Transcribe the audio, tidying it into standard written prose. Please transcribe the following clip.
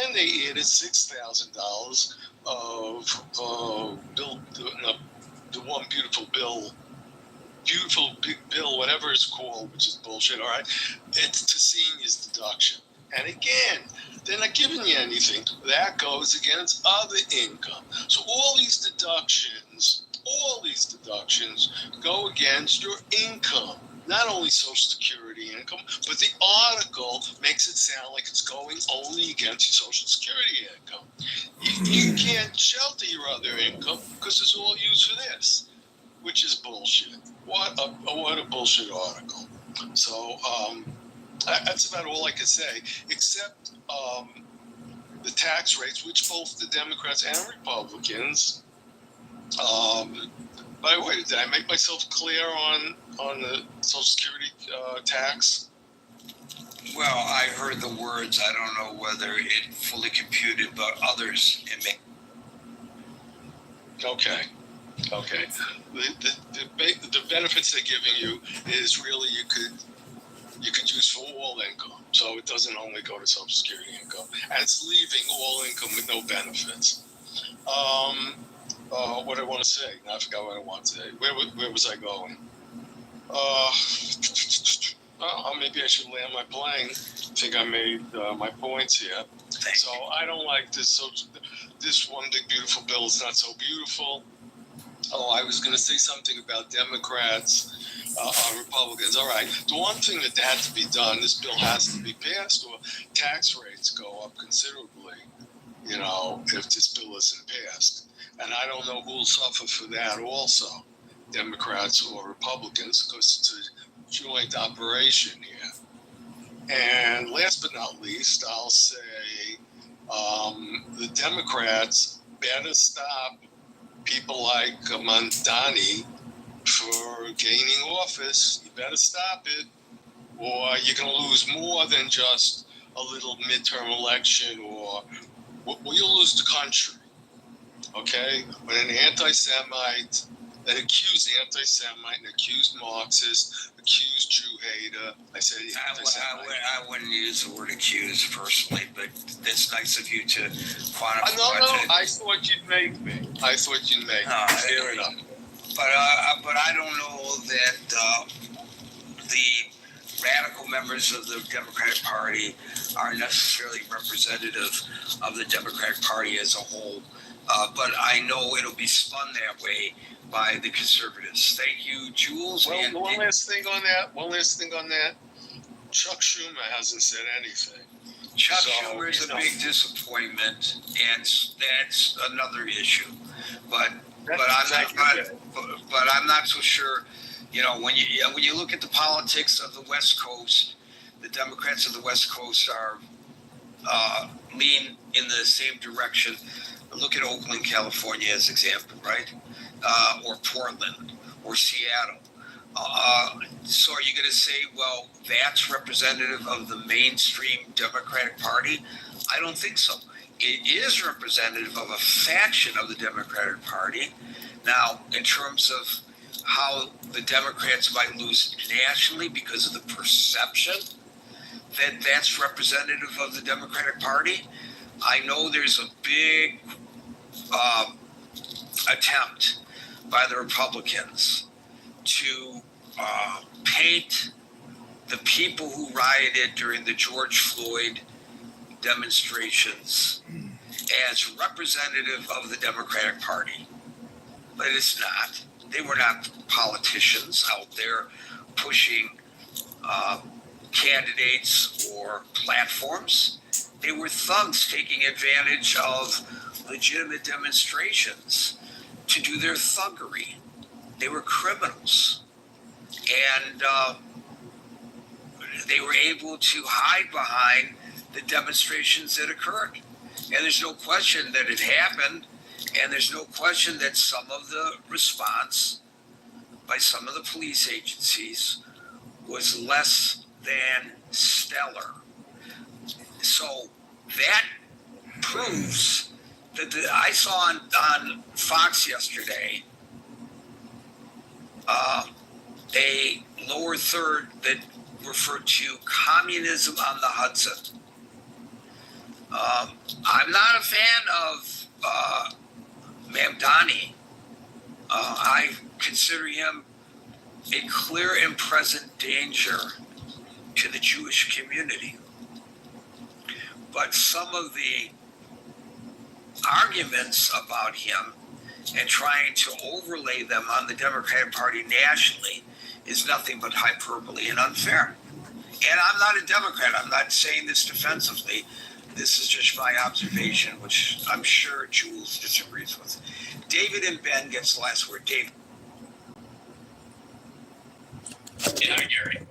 and they added $6,000 of bill, the one beautiful bill, beautiful big bill, whatever it's called, which is bullshit. All right, it's to seniors deduction, and again, they're not giving you anything. That goes against other income. So all these deductions go against your income. Not only Social Security income, but the article makes it sound like it's going only against your Social Security income. You can't shelter your other income because it's all used for this, which is bullshit. What a bullshit article. So that's about all I can say, except the tax rates, which both the Democrats and Republicans. By the way, did I make myself clear on the Social Security tax? Well, I heard the words. I don't know whether it fully computed, but others it may. Okay. The benefits they're giving you is really you could use for all income, so it doesn't only go to Social Security income, and it's leaving all income with no benefits. What I want to say? I forgot what I want to say. Where was I going? Maybe I should land my plane. I think I made my points here. So I don't like this. So this one big beautiful bill is not so beautiful. Oh, I was going to say something about Democrats, Republicans. All right. The one thing that had to be done, this bill has to be passed, or tax rates go up considerably, if this bill isn't passed. And I don't know who will suffer for that also, Democrats or Republicans, because it's a joint operation here. And last but not least, I'll say the Democrats better stop people like Mondani for gaining office. You better stop it, or you're going to lose more than just a little midterm election, or you'll lose the country. Okay? When an anti-Semite, an accused anti-Semite, an accused Marxist, accused Jew-hater, I said anti-Semite. I wouldn't use the word accused personally, but it's nice of you to quantify. No, I thought you'd make me. Fair enough. But I don't know that the radical members of the Democratic Party are necessarily representative of the Democratic Party as a whole. But I know it'll be spun that way by the conservatives. Thank you, Jules. Well, one last thing on that. Chuck Schumer hasn't said anything. Chuck Schumer is a big disappointment, and that's another issue. But I'm not so sure. When you look at the politics of the West Coast, the Democrats of the West Coast are lean in the same direction. Look at Oakland, California as example, right? Or Portland, or Seattle. So are you going to say, well, that's representative of the mainstream Democratic Party? I don't think so. It is representative of a faction of the Democratic Party. Now, in terms of how the Democrats might lose nationally because of the perception that that's representative of the Democratic Party, I know there's a big attempt by the Republicans to paint the people who rioted during the George Floyd demonstrations as representative of the Democratic Party. But it's not. They were not politicians out there pushing candidates or platforms. They were thugs taking advantage of legitimate demonstrations to do their thuggery. They were criminals. And they were able to hide behind the demonstrations that occurred. And there's no question that it happened. And there's no question that some of the response by some of the police agencies was less than stellar. So that proves that I saw on Fox yesterday a lower third that referred to communism on the Hudson. I'm not a fan of Mamdani. I consider him a clear and present danger to the Jewish community. But some of the arguments about him and trying to overlay them on the Democratic Party nationally is nothing but hyperbole and unfair. And I'm not a Democrat. I'm not saying this defensively. This is just my observation, which I'm sure Jules disagrees with. David and Ben gets the last word. David. Yeah, Gary.